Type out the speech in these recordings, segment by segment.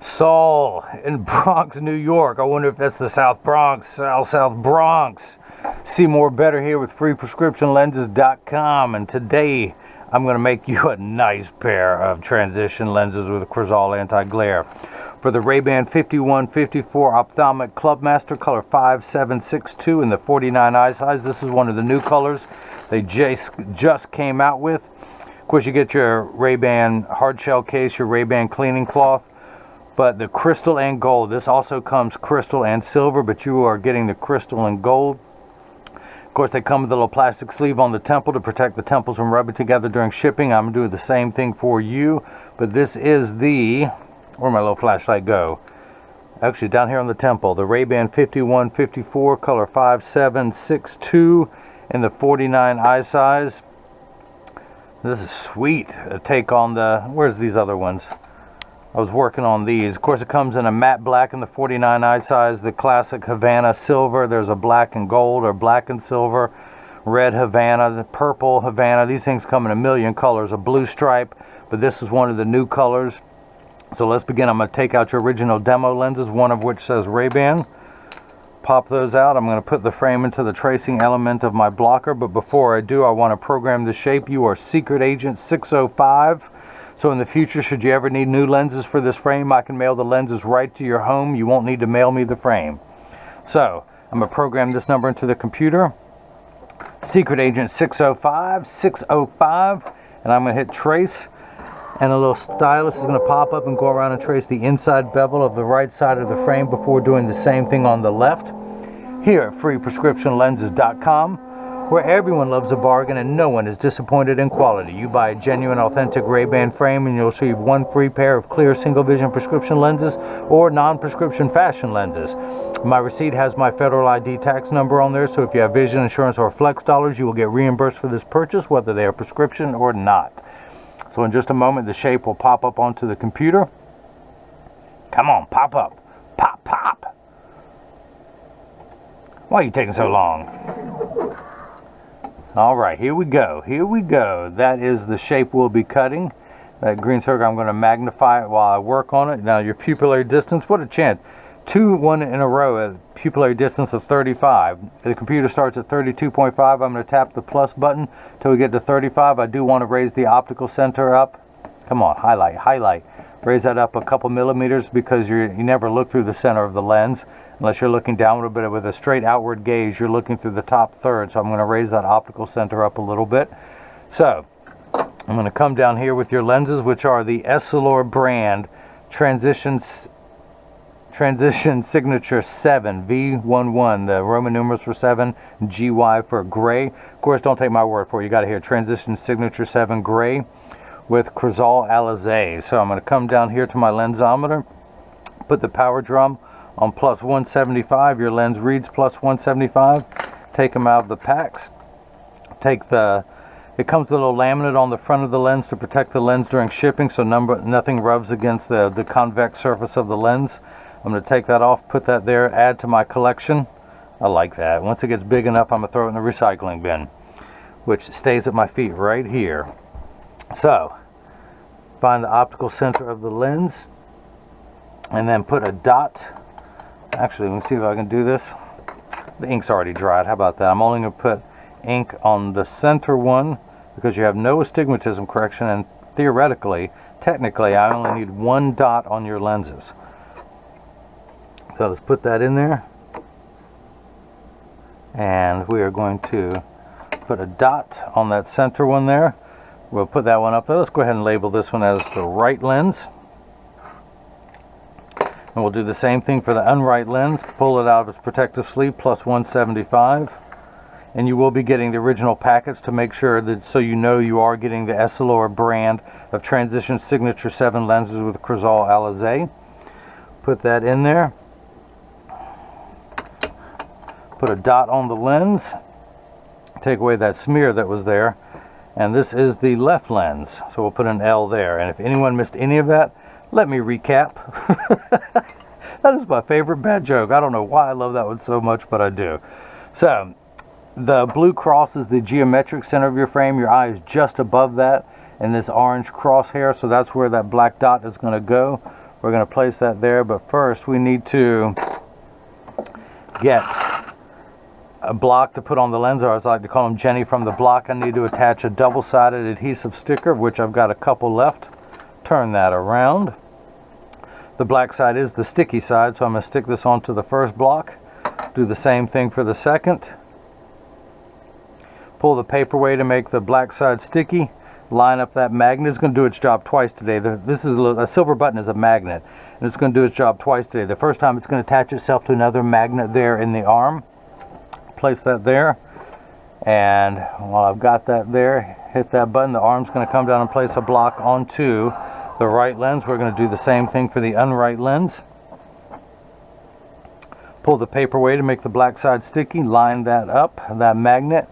Saul in Bronx, New York. I wonder if that's the South Bronx, South Bronx. See more better here with freeprescriptionlenses.com, and today I'm going to make you a nice pair of transition lenses with a Crizal anti-glare. For the RayBan 5154 ophthalmic Clubmaster color 5762 in the 49 eye size. This is one of the new colors they just came out with. Of course, you get your RayBan hard shell case, your RayBan cleaning cloth, but the crystal and gold. This also comes crystal and silver, but you are getting the crystal and gold. Of course, they come with a little plastic sleeve on the temple to protect the temples from rubbing together during shipping. I'm doing the same thing for you, but this is the, where'd my little flashlight go? Actually, down here on the temple, the RayBan 5154 color 5762 in the 49 eye size. This is sweet. A take on the, where's these other ones? I was working on these. Of course, it comes in a matte black in the 49 eye size, the classic Havana silver. There's a black and gold or black and silver, red Havana, the purple Havana. These things come in a million colors, a blue stripe, but this is one of the new colors. So let's begin. I'm going to take out your original demo lenses, one of which says RayBan. Pop those out. I'm going to put the frame into the tracing element of my blocker, but before I do, I want to program the shape. You are Secret Agent 605. So in the future, should you ever need new lenses for this frame, I can mail the lenses right to your home. You won't need to mail me the frame. So I'm going to program this number into the computer. Secret Agent 605, 605, and I'm going to hit trace. And a little stylus is going to pop up and go around and trace the inside bevel of the right side of the frame before doing the same thing on the left. Here at freeprescriptionlenses.com, where everyone loves a bargain and no one is disappointed in quality. You buy a genuine, authentic RayBan frame and you'll receive one free pair of clear single vision prescription lenses or non-prescription fashion lenses. My receipt has my federal ID tax number on there, so if you have vision insurance or flex dollars, you will get reimbursed for this purchase, whether they are prescription or not. So in just a moment, the shape will pop up onto the computer. Come on, pop up. Pop, pop. Why are you taking so long? All right, here we go. Here we go. That is the shape we'll be cutting. That green circle, I'm going to magnify it while I work on it. Now, your pupillary distance, what a chance. One in a row at pupillary distance of 35. The computer starts at 32.5. I'm going to tap the plus button till we get to 35. I do want to raise the optical center up. Come on, highlight, highlight. Raise that up a couple millimeters because you never look through the center of the lens unless you're looking downward, but with a straight outward gaze, you're looking through the top third. So I'm going to raise that optical center up a little bit. So I'm going to come down here with your lenses, which are the Essilor brand Transition Signature 7 V11, the Roman numerals for 7, GY for gray. Of course, don't take my word for it. You got to hear Transition Signature 7 gray with Crizal Alizé. So I'm going to come down here to my lensometer, put the power drum on plus 175. Your lens reads plus 175. Take them out of the packs. It comes with a little laminate on the front of the lens to protect the lens during shipping, so nothing rubs against the convex surface of the lens. I'm going to take that off, put that there, add to my collection. I like that. Once it gets big enough, I'm going to throw it in the recycling bin, which stays at my feet right here. So, find the optical center of the lens, and then put a dot. Actually, let me see if I can do this. The ink's already dried. How about that? I'm only going to put ink on the center one because you have no astigmatism correction, and theoretically, technically, I only need one dot on your lenses. So let's put that in there, and we are going to put a dot on that center one there. We'll put that one up there. Let's go ahead and label this one as the right lens, and we'll do the same thing for the unright lens. Pull it out of its protective sleeve, plus 175, and you will be getting the original packets to make sure that, so you know you are getting the Essilor brand of Transition Signature 7 lenses with Crizal Alizé. Put that in there. Put a dot on the lens, take away that smear that was there, and this is the left lens, so we'll put an L there. And if anyone missed any of that, let me recap. That is my favorite bad joke. I don't know why I love that one so much, but I do. So the blue cross is the geometric center of your frame. Your eye is just above that, and this orange crosshair, so that's where that black dot is going to go. We're going to place that there, but first we need to get a block to put on the lens, or as I like to call them, Jenny from the block. I need to attach a double-sided adhesive sticker, of which I've got a couple left. Turn that around. The black side is the sticky side, so I'm going to stick this onto the first block. Do the same thing for the second. Pull the paper away to make the black side sticky. Line up that magnet. It's going to do its job twice today. This is a silver button is a magnet, and it's going to do its job twice today. The first time it's going to attach itself to another magnet there in the arm. Place that there, and while I've got that there, hit that button. The arm's going to come down and place a block onto the right lens. We're going to do the same thing for the unright lens. Pull the paper away to make the black side sticky. Line that up, that magnet.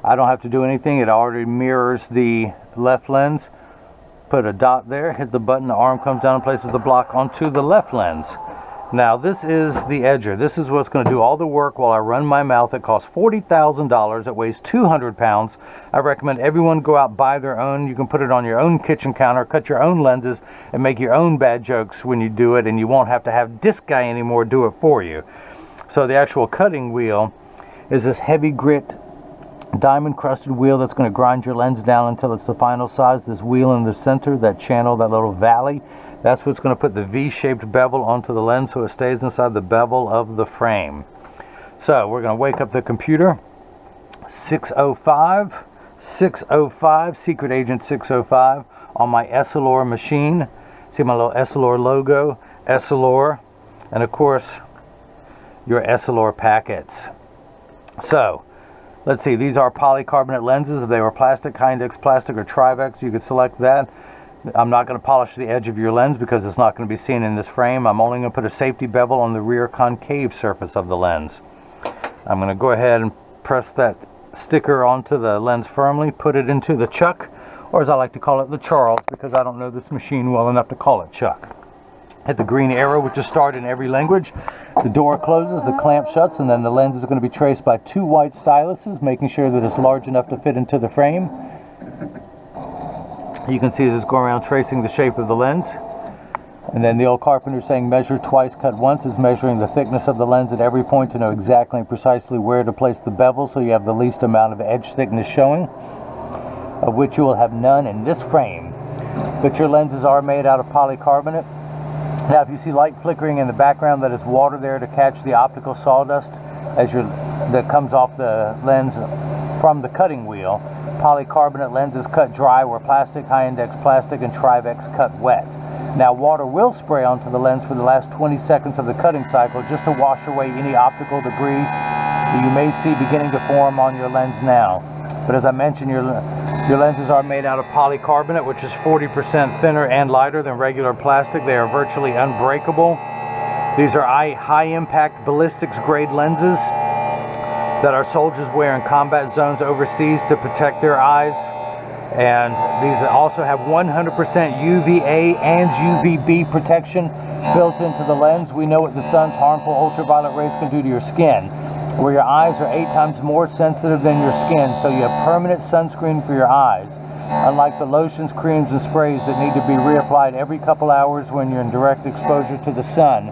I don't have to do anything. It already mirrors the left lens. Put a dot there, hit the button, the arm comes down and places the block onto the left lens. Now this is the edger. This is what's going to do all the work while I run my mouth. It costs $40,000. It weighs 200 pounds. I recommend everyone go out and buy their own. You can put it on your own kitchen counter, cut your own lenses, and make your own bad jokes when you do it, and you won't have to have this guy anymore do it for you. So the actual cutting wheel is this heavy grit diamond crusted wheel that's going to grind your lens down until it's the final size. This wheel in the center, that channel, that little valley, that's what's going to put the V-shaped bevel onto the lens so it stays inside the bevel of the frame. So we're going to wake up the computer. 605 Secret Agent 605 on my Essilor machine. See my little Essilor logo, Essilor, and of course your Essilor packets. So let's see, these are polycarbonate lenses. If they were plastic, High-Index plastic, or Trivex, you could select that. I'm not going to polish the edge of your lens because it's not going to be seen in this frame. I'm only going to put a safety bevel on the rear concave surface of the lens. I'm going to go ahead and press that sticker onto the lens firmly, put it into the chuck, or as I like to call it, the Charles, because I don't know this machine well enough to call it chuck. Hit the green arrow, which is start in every language. The door closes, the clamp shuts, and then the lens is going to be traced by 2 white styluses, making sure that it's large enough to fit into the frame. You can see as it's going around tracing the shape of the lens. And then the old carpenter saying measure twice, cut once is measuring the thickness of the lens at every point to know exactly and precisely where to place the bevel so you have the least amount of edge thickness showing, of which you will have none in this frame. But your lenses are made out of polycarbonate. Now if you see light flickering in the background, that is water there to catch the optical sawdust that comes off the lens from the cutting wheel. Polycarbonate lenses cut dry where plastic, High-Index plastic, and Trivex cut wet. Now water will spray onto the lens for the last 20 seconds of the cutting cycle just to wash away any optical debris that you may see beginning to form on your lens now. But as I mentioned, your lenses are made out of polycarbonate, which is 40% thinner and lighter than regular plastic. They are virtually unbreakable. These are high-impact ballistics grade lenses that our soldiers wear in combat zones overseas to protect their eyes. And these also have 100% UVA and UVB protection built into the lens. We know what the sun's harmful ultraviolet rays can do to your skin, where your eyes are 8 times more sensitive than your skin, so you have permanent sunscreen for your eyes, unlike the lotions, creams, and sprays that need to be reapplied every couple hours when you're in direct exposure to the sun.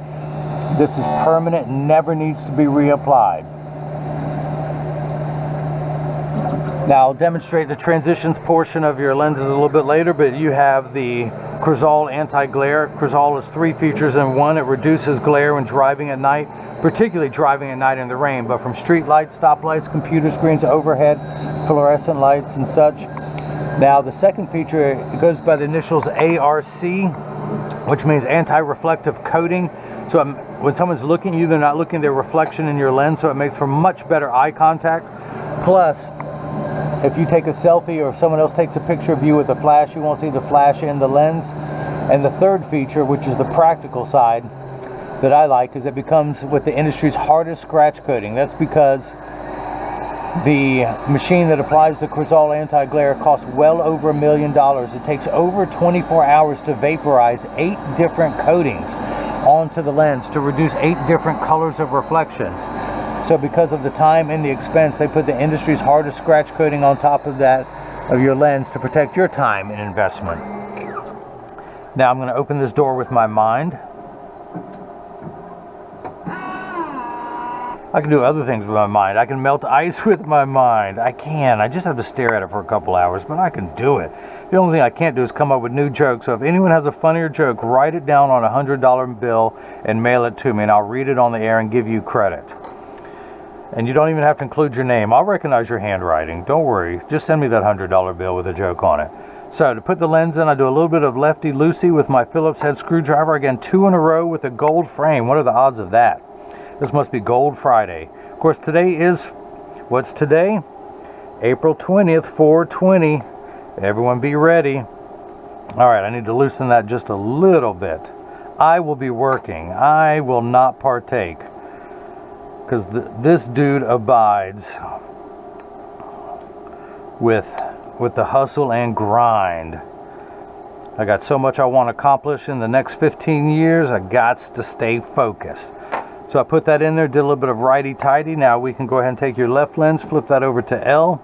This is permanent and never needs to be reapplied. Now I'll demonstrate the transitions portion of your lenses a little bit later, but you have the Crizal anti-glare. Crizal is 3 features in one. It reduces glare when driving at night, particularly driving at night in the rain, but from street lights, stoplights, computer screens, overhead, fluorescent lights, and such. Now the second feature, it goes by the initials ARC, which means anti-reflective coating. So when someone's looking at you, they're not looking at their reflection in your lens, so it makes for much better eye contact. Plus, if you take a selfie or if someone else takes a picture of you with a flash, you won't see the flash in the lens. And the third feature, which is the practical side that I like, is it becomes with the industry's hardest scratch coating. That's because the machine that applies the Crizal anti-glare costs well over $1 million. It takes over 24 hours to vaporize 8 different coatings onto the lens to reduce 8 different colors of reflections. So because of the time and the expense, they put the industry's hardest scratch coating on top of that, of your lens, to protect your time and investment. Now I'm going to open this door with my mind. I can do other things with my mind. I can melt ice with my mind. I just have to stare at it for a couple hours, but I can do it. The only thing I can't do is come up with new jokes. So if anyone has a funnier joke, write it down on a $100 bill and mail it to me, and I'll read it on the air and give you credit. And you don't even have to include your name. I'll recognize your handwriting. Don't worry. Just send me that $100 bill with a joke on it. So to put the lens in, I do a little bit of lefty-loosey with my Phillips head screwdriver. Again, 2 in a row with a gold frame. What are the odds of that? This must be Gold Friday. Of course, today is, what's today? April 20th, 4/20. Everyone be ready. All right, I need to loosen that just a little bit. I will be working. I will not partake. Because this dude abides with the hustle and grind. I got so much I want to accomplish in the next 15 years. I gots to stay focused. So I put that in there, did a little bit of righty-tighty. Now we can go ahead and take your left lens, flip that over to L.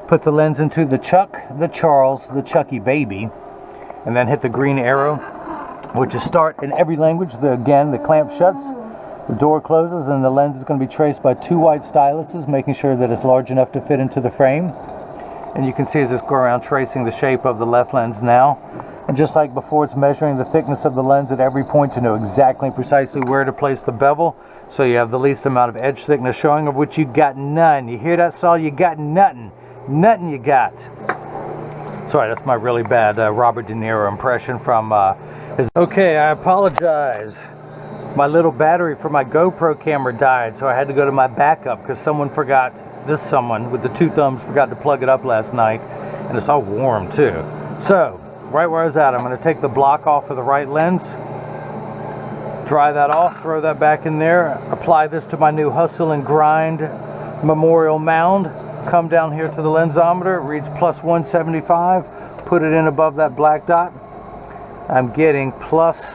Put the lens into the Chuck, the Charles, the Chucky baby. And then hit the green arrow, which is start in every language. Again, the clamp shuts, the door closes, and the lens is going to be traced by 2 white styluses, making sure that it's large enough to fit into the frame. And you can see as this go around tracing the shape of the left lens now. And just like before, it's measuring the thickness of the lens at every point to know exactly precisely where to place the bevel, so you have the least amount of edge thickness showing, of which you got none. You hear that, Saul? You got nothing. Nothing you got. Sorry, that's my really bad Robert De Niro impression from his... Okay, I apologize. My little battery for my GoPro camera died, so I had to go to my backup because someone forgot, someone with the 2 thumbs forgot to plug it up last night, and it's all warm too. So, right where I was at, I'm going to take the block off of the right lens, dry that off, throw that back in there, apply this to my new Hustle and Grind memorial mound, come down here to the lensometer, it reads plus 175, put it in above that black dot. I'm getting plus,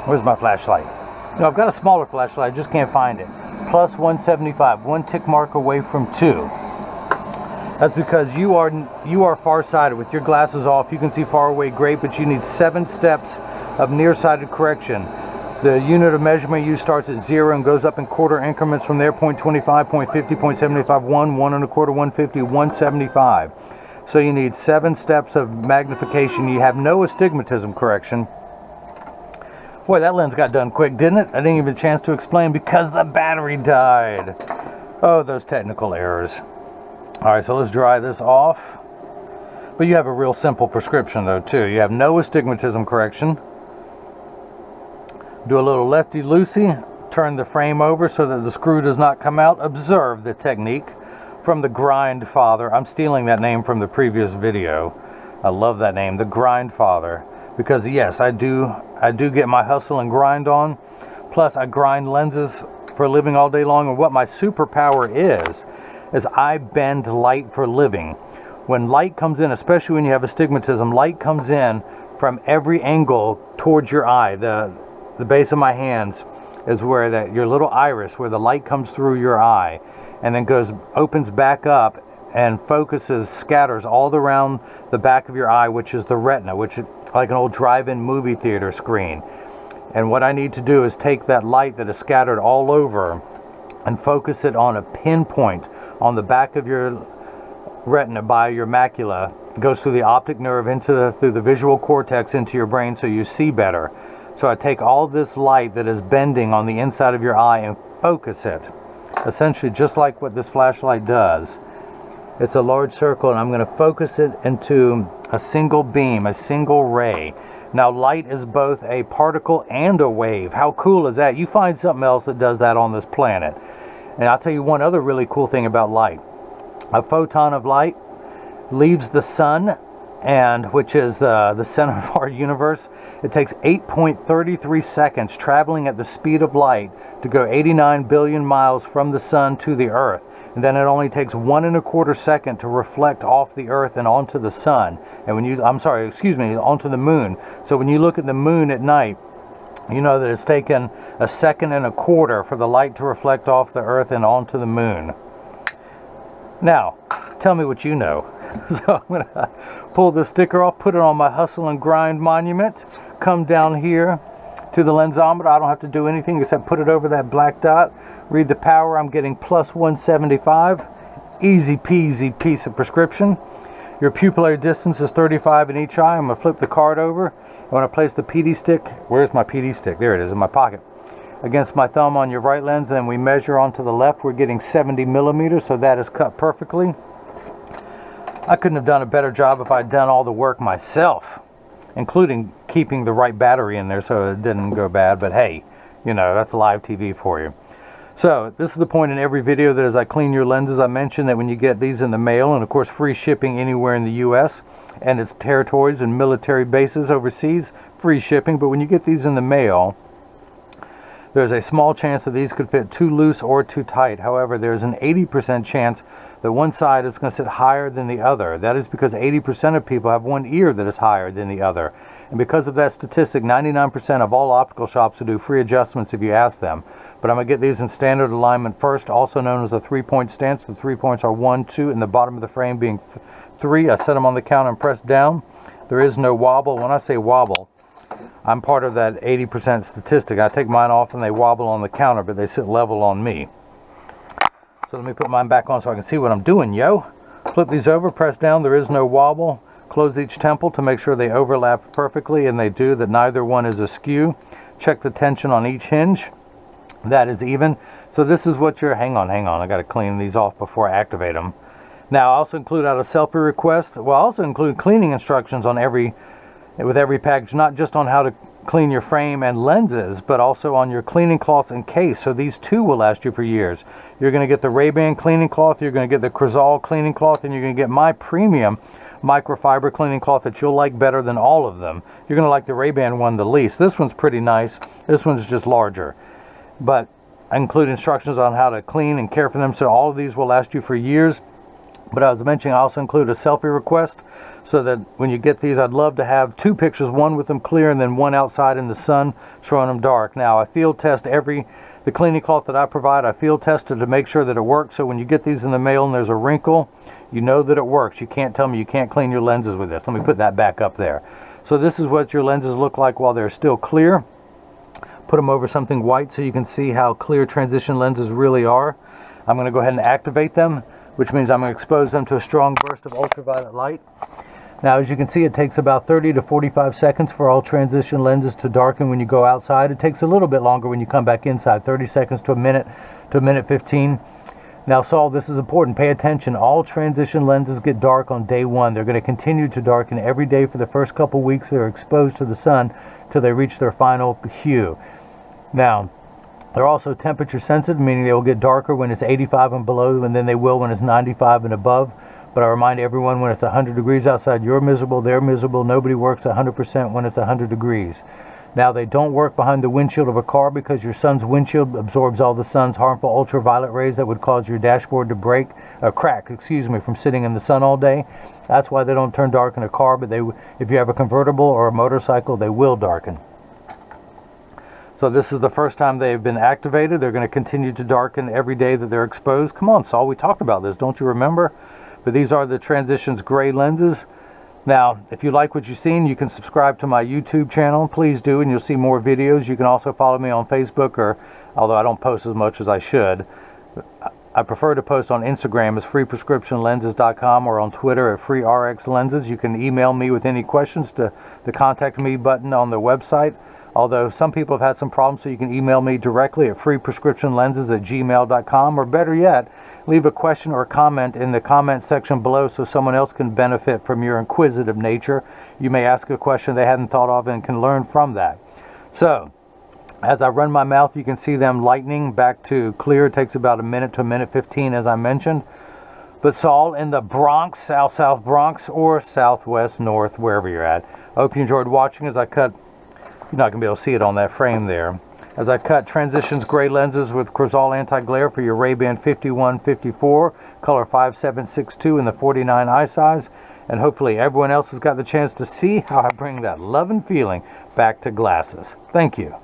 where's my flashlight? No, I've got a smaller flashlight, I just can't find it. Plus 175, 1 tick mark away from 2. That's because you are farsighted. With your glasses off, you can see far away great, but you need 7 steps of nearsighted correction. The unit of measurement you starts at 0 and goes up in quarter increments from there, 0.25, 0.50, 0.75, 1, 1 1/4, 150, 175. So you need 7 steps of magnification. You have no astigmatism correction. Boy, that lens got done quick, didn't it? I didn't even have a chance to explain because the battery died. Oh, those technical errors. All right, so let's dry this off. But you have a real simple prescription though too. You have no astigmatism correction. Do a little lefty-loosey, turn the frame over so that the screw does not come out. Observe the technique from the Grind Father. I'm stealing that name from the previous video. I love that name, the Grind Father, because yes, I do get my hustle and grind on. Plus I grind lenses for a living all day long, and what my superpower is I bend light for living. When light comes in, especially when you have astigmatism, light comes in from every angle towards your eye. The base of my hands is where your little iris, where the light comes through your eye, and then opens back up and scatters all around the back of your eye, which is the retina, which is like an old drive-in movie theater screen. And what I need to do is take that light that is scattered all over and focus it on a pinpoint on the back of your retina by your macula. It goes through the optic nerve through the visual cortex into your brain so you see better. So I take all this light that is bending on the inside of your eye and focus it, essentially just like what this flashlight does. It's a large circle, and I'm going to focus it into a single beam, a single ray. Now light is both a particle and a wave. How cool is that? You find something else that does that on this planet. And I'll tell you one other really cool thing about light. A photon of light leaves the sun, and which is the center of our universe. It takes 8.33 seconds traveling at the speed of light to go 89 billion miles from the sun to the earth. And then it only takes 1 1/4 second to reflect off the earth and onto the sun. And onto the moon. So when you look at the moon at night, you know that it's taken 1.25 seconds for the light to reflect off the earth and onto the moon. Now, tell me what you know. So I'm going to pull the sticker off, put it on my hustle and grind monument, come down here to the lensometer. I don't have to do anything except put it over that black dot, read the power. I'm getting plus 175. Easy peasy piece of prescription. Your pupillary distance is 35 in each eye. I'm going to flip the card over. I want to place the PD stick. Where's my PD stick? There it is in my pocket. Against my thumb on your right lens, and then we measure onto the left. We're getting 70 millimeters, so that is cut perfectly. I couldn't have done a better job if I'd done all the work myself, including keeping the right battery in there so it didn't go bad. But hey, you know, that's live TV for you. So this is the point in every video that as I clean your lenses, I mention that when you get these in the mail, and of course free shipping anywhere in the US and its territories and military bases overseas, free shipping. But when you get these in the mail, there's a small chance that these could fit too loose or too tight. However, there's an 80% chance that one side is going to sit higher than the other. That is because 80% of people have one ear that is higher than the other. And because of that statistic, 99% of all optical shops will do free adjustments if you ask them. But I'm going to get these in standard alignment first, also known as a 3-point stance. The 3 points are 1, 2, and the bottom of the frame being 3. I set them on the counter and press down. There is no wobble. When I say wobble, I'm part of that 80% statistic. I take mine off and they wobble on the counter, but they sit level on me. So let me put mine back on so I can see what I'm doing, yo. Flip these over, press down, there is no wobble. Close each temple to make sure they overlap perfectly, and they do, that neither one is askew. Check the tension on each hinge. That is even. So this is what you're, hang on, I gotta clean these off before I activate them. Now I also include out a selfie request. Well, I also include cleaning instructions on with every package, not just on how to clean your frame and lenses, but also on your cleaning cloths and case. So these two will last you for years. You're going to get the RayBan cleaning cloth, you're going to get the Crizal cleaning cloth, and you're going to get my premium microfiber cleaning cloth that you'll like better than all of them. You're going to like the RayBan one the least. This one's pretty nice. This one's just larger. But I include instructions on how to clean and care for them, so all of these will last you for years. But as I mentioned, I also include a selfie request so that when you get these, I'd love to have 2 pictures, one with them clear and then one outside in the sun showing them dark. Now, I field test the cleaning cloth that I provide. I field tested to make sure that it works. So when you get these in the mail and there's a wrinkle, you know that it works. You can't tell me you can't clean your lenses with this. Let me put that back up there. So this is what your lenses look like while they're still clear. Put them over something white so you can see how clear transition lenses really are. I'm going to go ahead and activate them, which means I'm going to expose them to a strong burst of ultraviolet light. Now, as you can see, it takes about 30 to 45 seconds for all transition lenses to darken when you go outside. It takes a little bit longer when you come back inside, 30 seconds to a minute 15. Now, Saul, this is important. Pay attention. All transition lenses get dark on day 1. They're going to continue to darken every day for the first couple weeks they're exposed to the sun till they reach their final hue. Now, they're also temperature sensitive, meaning they will get darker when it's 85 and below, and then they will when it's 95 and above. But I remind everyone, when it's 100 degrees outside, you're miserable, they're miserable. Nobody works 100% when it's 100 degrees. Now, they don't work behind the windshield of a car because your sun's windshield absorbs all the sun's harmful ultraviolet rays that would cause your dashboard to crack, from sitting in the sun all day. That's why they don't turn dark in a car, but if you have a convertible or a motorcycle, they will darken. So this is the first time they've been activated. They're going to continue to darken every day that they're exposed. Come on, Saul, we talked about this, don't you remember? But these are the Transitions gray lenses. Now, if you like what you've seen, you can subscribe to my YouTube channel. Please do, and you'll see more videos. You can also follow me on Facebook, although I don't post as much as I should. I prefer to post on Instagram as freeprescriptionlenses.com or on Twitter at freerxlenses. You can email me with any questions to the contact me button on the website. Although some people have had some problems, so you can email me directly at freeprescriptionlenses@gmail.com, or better yet, leave a question or comment in the comment section below so someone else can benefit from your inquisitive nature. You may ask a question they hadn't thought of and can learn from that. So, as I run my mouth, you can see them lightening back to clear. It takes about a minute to a minute 15, as I mentioned. But Saul, in the Bronx, South Bronx, or Southwest, North, wherever you're at, I hope you enjoyed watching as I cut. You're not going to be able to see it on that frame there. As I cut Transitions gray lenses with Crizal anti-glare for your RayBan 5154, color 5762 in the 49 eye size. And hopefully everyone else has got the chance to see how I bring that love and feeling back to glasses. Thank you.